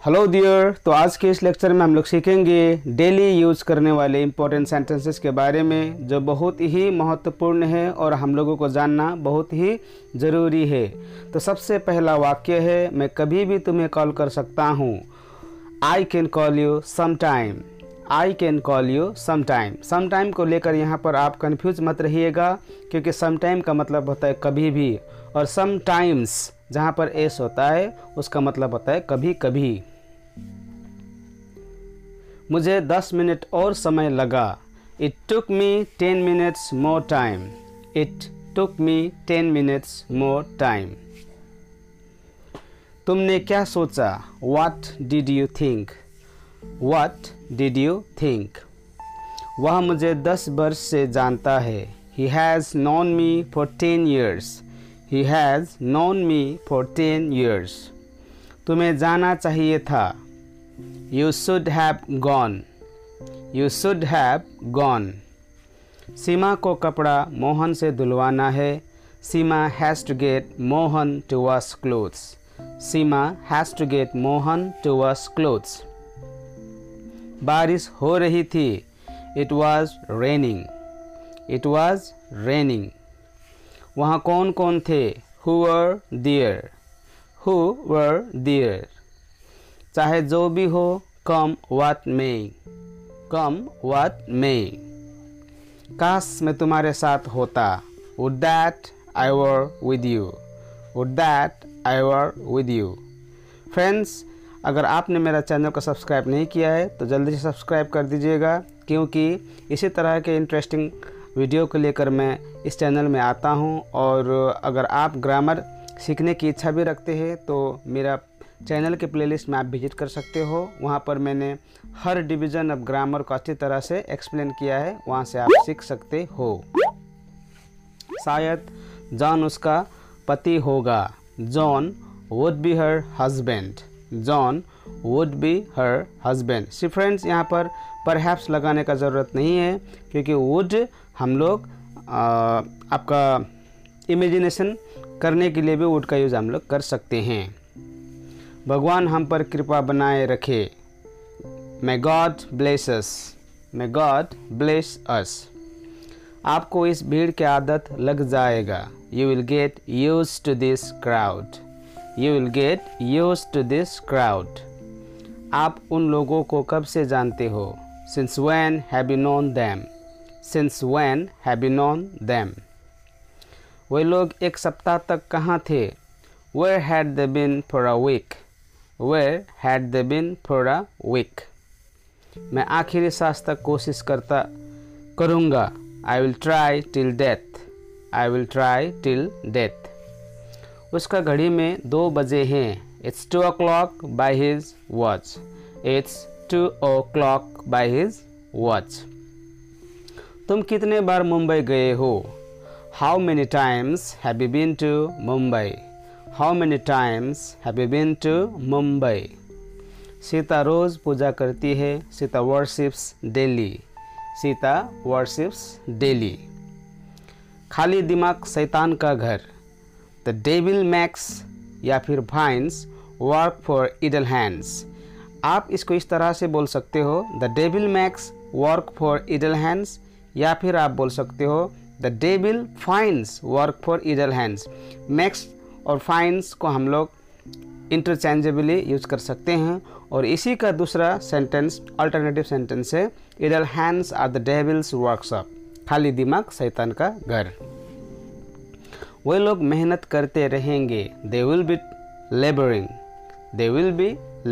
Hello dear. तो आज के इस लेक्चर में हम लोग सीखेंगे डेली यूज़ करने वाले इम्पोर्टेंट सेंटेंसेस के बारे में, जो बहुत ही महत्वपूर्ण है और हम लोगों को जानना बहुत ही ज़रूरी है। तो सबसे पहला वाक्य है, मैं कभी भी तुम्हें कॉल कर सकता हूँ। I can call you some time. I can call you some time. Some time को लेकर यहाँ पर आप कन्फ्यूज मत रहिएगा, क्योंकि सम टाइम का मतलब होता है कभी भी, और सम टाइम्स जहाँ पर एस होता है उसका मतलब होता है कभी कभी। मुझे 10 मिनट और समय लगा। It took me 10 minutes more time. It took me 10 minutes more time. तुमने क्या सोचा? What did you think? What did you think? वह मुझे 10 वर्ष से जानता है। He has known me for 10 years. He has known me for 10 years. तुम्हें जाना चाहिए था। You should have gone. You should have gone. सीमा को कपड़ा मोहन से धुलवाना है। सीमा has to get Mohan to wash clothes. Seema has to get Mohan to wash clothes. बारिश हो रही थी। It was raining. It was raining. वहाँ कौन कौन थे? Who were there? Who were there? चाहे जो भी हो, come what may. Come what may. काश मैं तुम्हारे साथ होता। Would that I were with you. Would that I were with you. Friends, अगर आपने मेरा चैनल को सब्सक्राइब नहीं किया है तो जल्दी से सब्सक्राइब कर दीजिएगा, क्योंकि इसी तरह के इंटरेस्टिंग वीडियो को लेकर मैं इस चैनल में आता हूं। और अगर आप ग्रामर सीखने की इच्छा भी रखते हैं तो मेरा चैनल के प्लेलिस्ट में आप विजिट कर सकते हो। वहां पर मैंने हर डिवीज़न ऑफ ग्रामर को अच्छी तरह से एक्सप्लेन किया है, वहां से आप सीख सकते हो। शायद जॉन उसका पति होगा। John would be her husband. John would be her husband. See friends, यहाँ पर परहैप्स लगाने का ज़रूरत नहीं है, क्योंकि वुड हम लोग आपका इमेजिनेशन करने के लिए भी वुड का यूज़ हम लोग कर सकते हैं। भगवान हम पर कृपा बनाए रखे। May God bless us. May God bless us. आपको इस भीड़ की आदत लग जाएगा। You will get used to this crowd. You will get used to this crowd. आप उन लोगों को कब से जानते हो? Since when have you known them? Since when have you known them? वे लोग एक सप्ताह तक कहाँ थे? Where had they been for a week? Where had they been for a week? मैं आखिरी सांस तक कोशिश करूँगा। I will try till death. I will try till death. उसका घड़ी में 2 बजे हैं। It's 2 o'clock by his watch. It's 2 o'clock by his watch. तुम कितने बार मुंबई गए हो? How many times have you been to Mumbai? How many times have you been to Mumbai? Sita रोज़ पूजा करती है। Sita worships daily. Sita worships daily. खाली दिमाग शैतान का घर। The devil makes या फिर finds work for idle hands. आप इसको इस तरह से बोल सकते हो, The devil makes work for idle hands, या फिर आप बोल सकते हो The devil finds work for idle hands. Makes और finds को हम लोग इंटरचेंजेबली यूज कर सकते हैं। और इसी का दूसरा सेंटेंस, अल्टरनेटिव सेंटेंस है, idle hands are the devil's workshop. खाली दिमाग शैतान का घर। वे लोग मेहनत करते रहेंगे। They will be laboring. They will be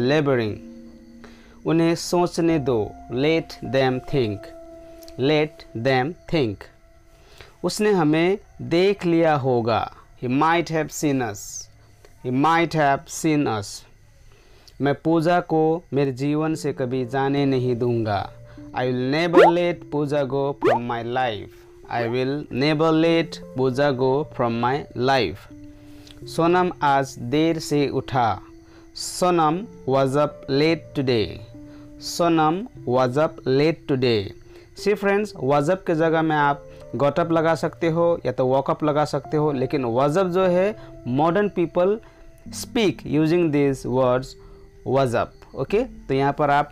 laboring. उन्हें सोचने दो। Let them think. Let them think. उसने हमें देख लिया होगा। He might have seen us. He might have seen us. मैं पूजा को मेरे जीवन से कभी जाने नहीं दूंगा। I will never let Puja go from my life. I will never let Puja go from my life. Sonam आज देर से उठा। Sonam was up late today. Sonam was up late today. See friends, was up के जगह में आप got up लगा सकते हो या तो woke up लगा सकते हो, लेकिन was up जो है, modern people speak using this words was up. Okay, तो यहाँ पर आप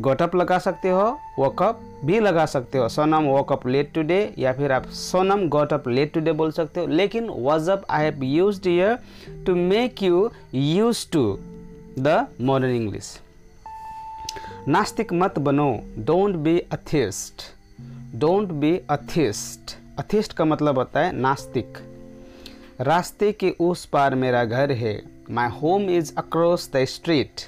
गॉट अप लगा सकते हो, वॉक अप भी लगा सकते हो। Sonam woke up late today, या फिर आप Sonam got up late today बोल सकते हो। लेकिन was up I have used here to make you used to the modern English। नास्तिक मत बनो, डोंट बी अथिस्ट, डोंट बी अथिस्ट। अथिस्ट का मतलब होता है नास्तिक। रास्ते के उस पार मेरा घर है, my home is across the street,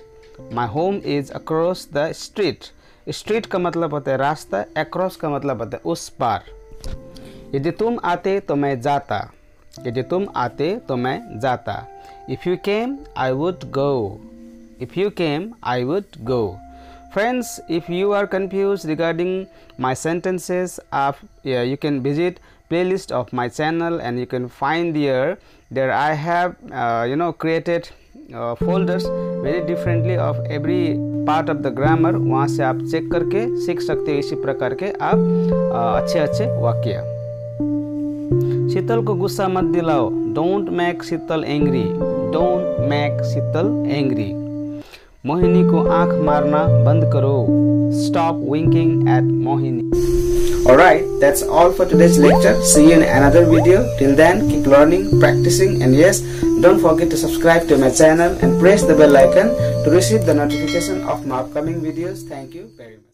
my home is across the street. Street का मतलब होता है रास्ता, अक्रॉस का मतलब होता है उस पार। यदि तुम आते तो मैं जाता, यदि तुम आते तो मैं जाता। If you came I would go, if you came I would go. Friends, if you are confused regarding my sentences, you can visit playlist of my channel and you can find there I have created folders very differently of every part of the grammar। वहाँ से आप check करके सीख सकते हो इसी प्रकार के आप अच्छे अच्छे वाक्य। शीतल को गुस्सा मत दिलाओ, don't make Sheetal angry, don't make Sheetal angry. Mohini को आंख मारना बंद करो, stop winking at Mohini। Alright, that's all for today's lecture. See you in another video. Till then, keep learning, practicing, and yes, don't forget to subscribe to my channel and press the bell icon to receive the notification of my upcoming videos. Thank you very much.